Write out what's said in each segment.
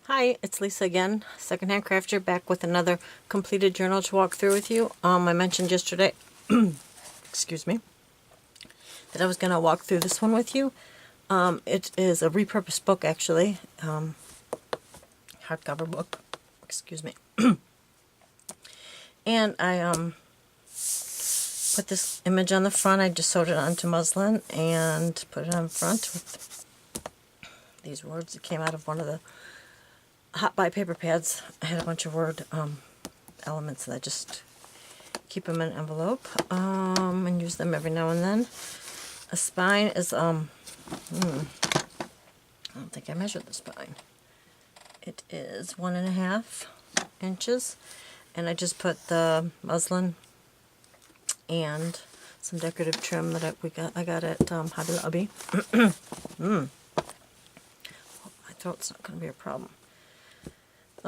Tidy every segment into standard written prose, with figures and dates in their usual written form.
Hi, it's Lisa again, Secondhand Crafter, back with another completed journal to walk through with you. I mentioned yesterday, excuse me, that I was going to walk through this one with you. It is a repurposed book, actually, hardcover book, excuse me. And I put this image on the front. I just sewed it onto muslin and put it on front with these words that came out of one of the Hot Buy paper pads. I had a bunch of word elements, and I just keep them in an envelope and use them every now and then. A spine is I don't think I measured the spine. It is 1.5 inches, and I just put the muslin and some decorative trim that I got at Hobby Lobby. My throat's not going to be a problem.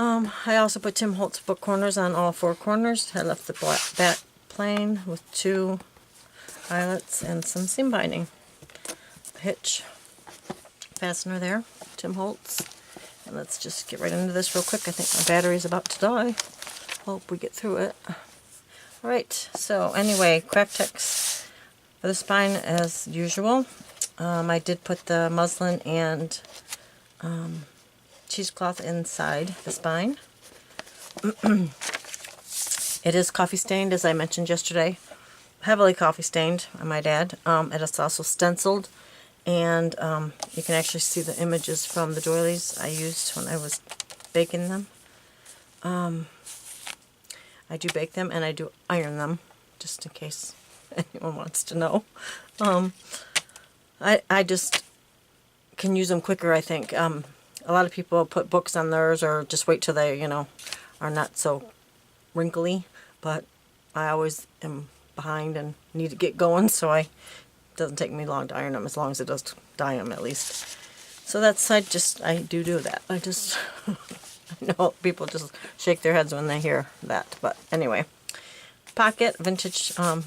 I also put Tim Holtz book corners on all 4 corners. I left the back plain with 2 eyelets and some seam binding. Hitch fastener there, Tim Holtz. And let's just get right into this real quick. I think my battery's about to die. Hope we get through it. Alright, so anyway, craft text for the spine as usual. I did put the muslin and cheesecloth inside the spine. It is coffee stained, as I mentioned yesterday. Heavily coffee stained, I might add. It is also stenciled, and you can actually see the images from the doilies I used when I was baking them. I do bake them and I do iron them, just in case anyone wants to know. I just can use them quicker, I think. A lot of people put books on theirs or just wait till they, are not so wrinkly, but I always am behind and need to get going, so it doesn't take me long to iron them, as long as it does to dye them at least. So that's, I do that. I know people just shake their heads when they hear that, but anyway. Pocket, vintage curtain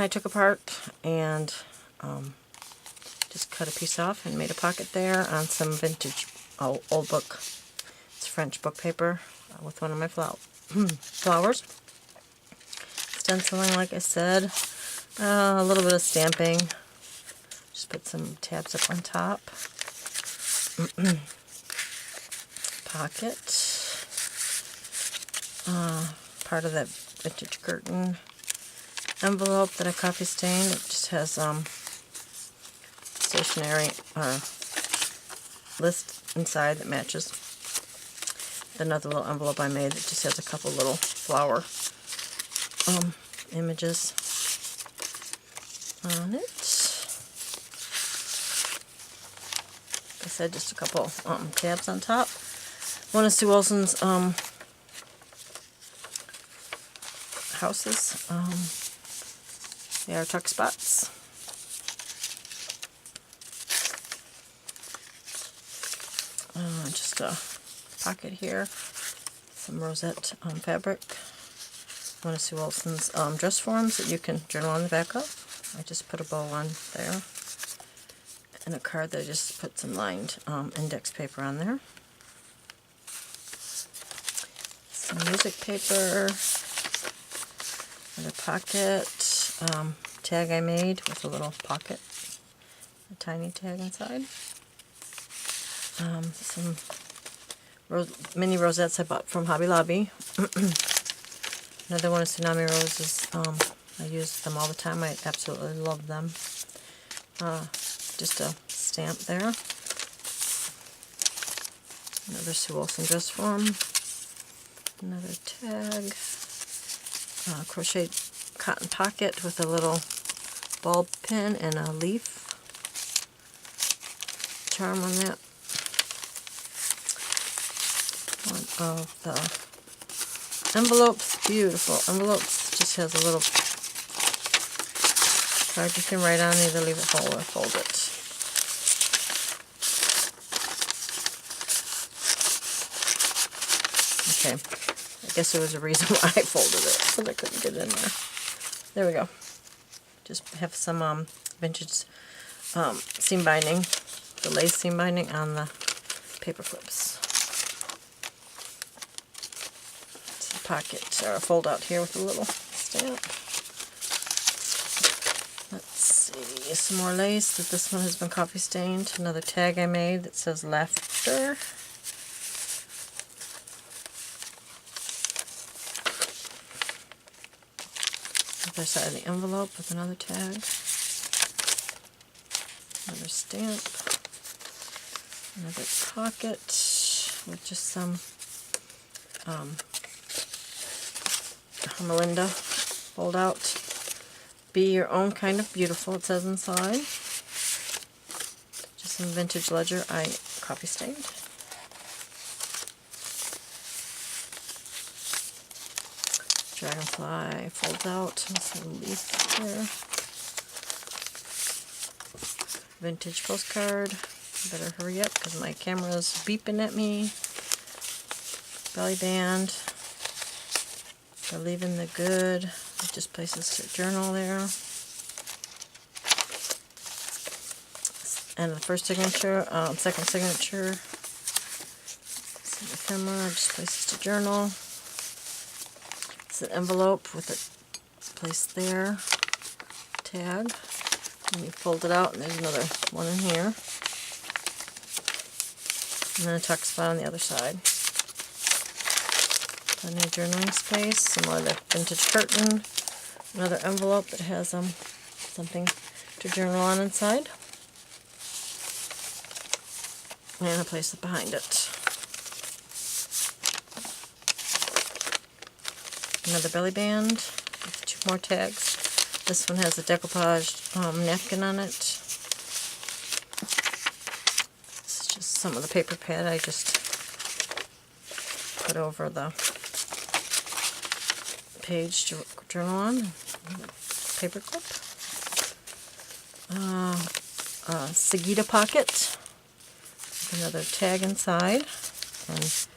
I took apart and just cut a piece off and made a pocket there on some vintage old book. It's French book paper with one of my flowers. Stenciling, like I said. A little bit of stamping. Just put some tabs up on top. Pocket. Part of that vintage curtain envelope that I coffee stained. It just has stationery list inside that matches. Another little envelope I made that just has a couple little flower images on it. Like I said, just a couple tabs on top. One is Sue Wilson's houses. They are tuck spots. Just a pocket here, some rosette fabric. One of Sue Wilson's dress forms that you can journal on the back of. I just put a bow on there, and a card that I just put some lined index paper on there. Some music paper, another pocket, tag I made with a little pocket, a tiny tag inside. Some mini rosettes I bought from Hobby Lobby. Another one is Tsunami Roses. I use them all the time. I absolutely love them. Just a stamp there. Another Sue Wilson dress form. Another tag. Crocheted cotton pocket with a little bulb pin and a leaf charm on that. One of the envelopes, beautiful envelopes, just has a little card you can write on, either leave it whole or fold it. Okay, I guess there was a reason why I folded it, because I couldn't get it in there. There we go. Just have some vintage seam binding, the lace seam binding on the paper clips. It's a pocket or a fold out here with a little stamp. Let's see, some more lace. That this one has been coffee stained. Another tag I made that says laughter. Other side of the envelope with another tag. Another stamp. Another pocket with just some Melinda fold out. Be your own kind of beautiful, it says inside. Just some vintage ledger I copy stained. Dragonfly folds out. There's a leaf there. Vintage postcard. Better hurry up because my camera's beeping at me. Belly band. Believe in the good. It just places to journal there. And the first signature, second signature. See the camera, just places to journal. It's an envelope with a place there. Tag. And you fold it out, and there's another one in here. And then a tuck spot on the other side. Plenty of journaling space. Some more of the vintage curtain. Another envelope that has something to journal on inside. And a place behind it. Another belly band with 2 more tags. This one has a decoupaged napkin on it. This is just some of the paper pad I just put over the page to journal on. Paper clip. Sagita pocket. Another tag inside. And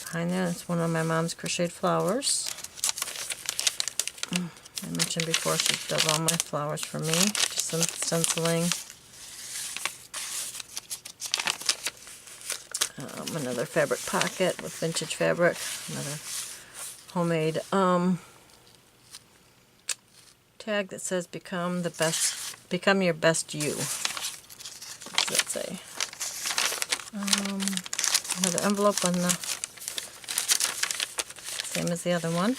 behind there, that's one of my mom's crocheted flowers. I mentioned before she does all my flowers for me. Just some stenciling. Another fabric pocket with vintage fabric. Another homemade tag that says become your best you. What does that say? Another envelope on the same as the other one.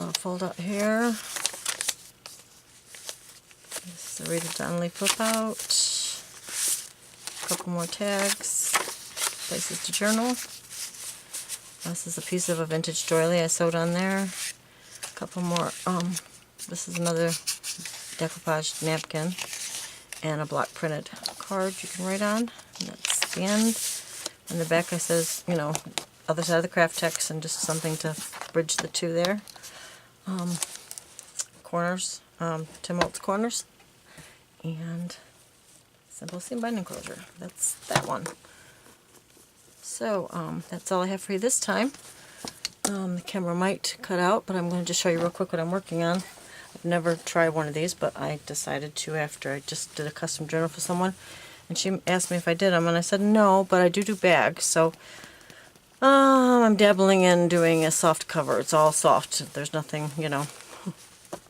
I'll fold out here. This is a Rita Donnelly flip out. A couple more tags. Places to journal. This is a piece of a vintage doily I sewed on there. A couple more. This is another decoupaged napkin and a block printed card you can write on. And that's the end. And the back it says, you know, other side of the craft text and just something to bridge the two there. Corners, Tim Holtz corners, and simple seam binding closure. That's that one. So that's all I have for you this time. The camera might cut out, but I'm going to just show you real quick what I'm working on. I've never tried one of these, but I decided to after I just did a custom journal for someone, and she asked me if I did them, and I said no, but I do bags. So I'm dabbling in doing a soft cover. It's all soft. There's nothing, you know,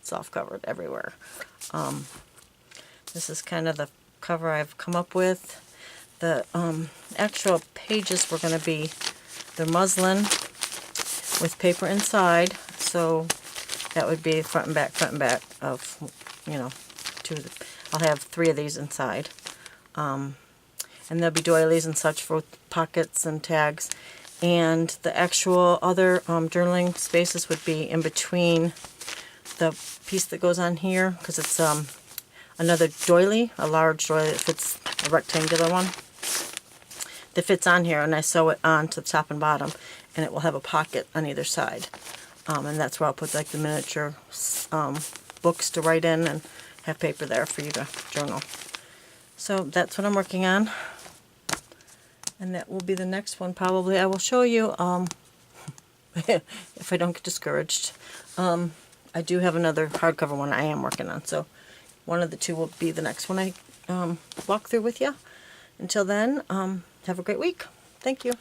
soft covered everywhere. This is kind of the cover I've come up with. The actual pages were going to be the muslin with paper inside, so that would be front and back of, you know, I'll have 3 of these inside. And there'll be doilies and such for pockets and tags. And the actual other journaling spaces would be in between the piece that goes on here, because it's another doily, a large doily that fits, a rectangular one that fits on here, and I sew it onto the top and bottom, and it will have a pocket on either side. And that's where I'll put like the miniature books to write in and have paper there for you to journal. So that's what I'm working on. And that will be the next one probably. I will show you if I don't get discouraged. I do have another hardcover one I am working on. So one of the two will be the next one I walk through with you. Until then, have a great week. Thank you.